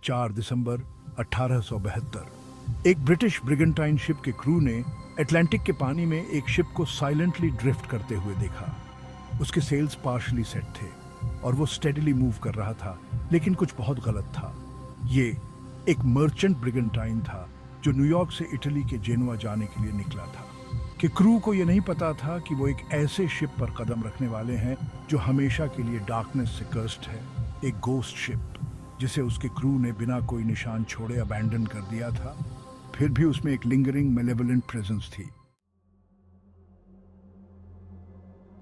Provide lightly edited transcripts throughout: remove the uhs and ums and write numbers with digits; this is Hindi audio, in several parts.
4 दिसंबर 1872 एक ब्रिटिश ब्रिगेंटाइन शिप के क्रू ने अटलांटिक के पानी में एक शिप को साइलेंटली ड्रिफ्ट करते हुए देखा। उसके सेल्स पार्शली सेट थे और वो स्टेडीली मूव कर रहा था, लेकिन कुछ बहुत गलत था। ये एक मर्चेंट ब्रिगेंटाइन था जो न्यूयॉर्क से इटली के जेनुआ जाने के लिए निकला था। कि क्रू को ये नहीं पता था कि वो एक ऐसे शिप पर कदम रखने वाले हैं जो हमेशा के लिए डार्कनेस से कर्स्ड है, एक गोस्ट शिप जिसे उसके क्रू ने बिना कोई निशान छोड़े अबैंडन कर दिया था। फिर भी उसमें एक लिंगरिंग मेलेवोलेंट प्रेजेंस थी।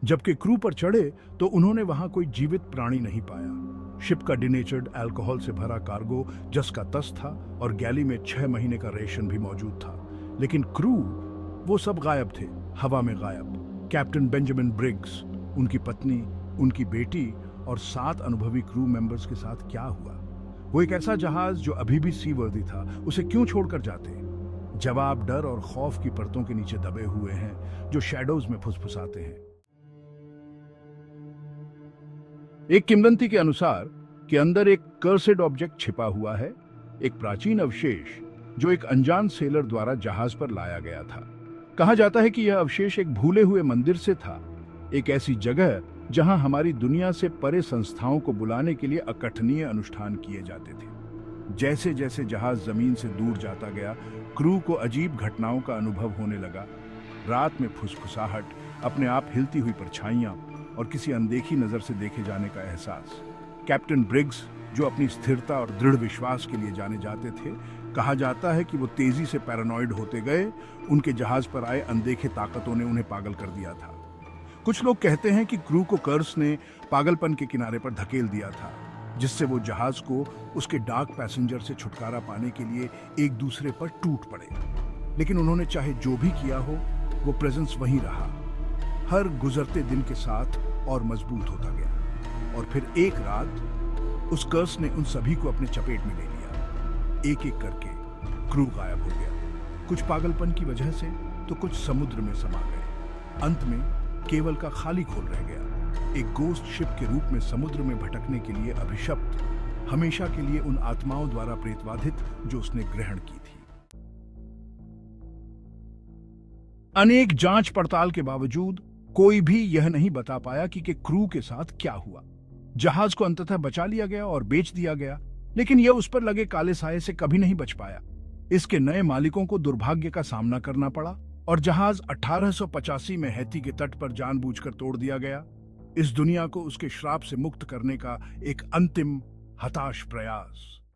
जबकि क्रू पर चढ़े तो उन्होंने वहां कोई जीवित प्राणी नहीं पाया। शिप का डिनेचर्ड अल्कोहल से भरा कार्गो जस का तस था और गैली में 6 महीने का रेशन भी मौजूद था, लेकिन क्रू वो सब गायब थे, हवा में गायब। कैप्टन बेंजामिन ब्रिग्स, उनकी पत्नी, उनकी बेटी और 7 अनुभवी क्रू मेंबर्स के साथ क्या हुआ? वो एक ऐसा जहाज जो अभी भी सीवर्दी था, उसे क्यों छोड़कर जाते? जवाब डर और खौफ की परतों के नीचे दबे हुए हैं जो शैडोज में फुसफुसाते हैं। एक किंवदंती के अनुसार कि अंदर एक कर्सेड ऑब्जेक्ट छिपा हुआ है, एक प्राचीन अवशेष जो एक अनजान सेलर द्वारा जहाज पर लाया गया था। कहा जाता है कि यह अवशेष एक भूले हुए मंदिर से था, एक ऐसी जगह जहां हमारी दुनिया से परे संस्थाओं को बुलाने के लिए अकथनीय अनुष्ठान किए जाते थे। जैसे जैसे जहाज जमीन से दूर जाता गया, क्रू को अजीब घटनाओं का अनुभव होने लगा। रात में फुसफुसाहट, अपने आप हिलती हुई परछाइयां और किसी अनदेखी नजर से देखे जाने का एहसास। कैप्टन ब्रिग्स, जो अपनी स्थिरता और दृढ़ विश्वास के लिए जाने जाते थे, कहा जाता है कि वो तेजी से पैरानॉइड होते गए। उनके जहाज पर आए अनदेखे ताकतों ने उन्हें पागल कर दिया था। कुछ लोग कहते हैं कि क्रू को कर्स ने पागलपन के किनारे पर धकेल दिया था, जिससे वो जहाज को उसके डार्क पैसेंजर से छुटकारा पाने के लिए एक दूसरे पर टूट पड़े। लेकिन उन्होंने चाहे जो भी किया हो, वो प्रेजेंस वहीं रहा, हर गुजरते दिन के साथ और मजबूत होता गया। और फिर एक रात उस कर्स ने उन सभी को अपने चपेट में ले लिया। एक एक करके क्रू गायब हो गया, कुछ पागलपन की वजह से तो कुछ समुद्र में समा गए। अंत में केवल का खाली खोल रह गया, एक गोस्ट शिप के रूप में समुद्र में भटकने के लिए अभिशप्त, हमेशा के लिए उन आत्माओं द्वारा प्रेतवाधित जो उसने ग्रहण की थी। अनेक जांच पड़ताल के बावजूद कोई भी यह नहीं बता पाया कि क्रू के साथ क्या हुआ। जहाज को अंततः बचा लिया गया और बेच दिया गया, लेकिन यह उस पर लगे काले साये से कभी नहीं बच पाया। इसके नए मालिकों को दुर्भाग्य का सामना करना पड़ा और जहाज 1885 में हैती के तट पर जानबूझकर तोड़ दिया गया, इस दुनिया को उसके श्राप से मुक्त करने का एक अंतिम हताश प्रयास।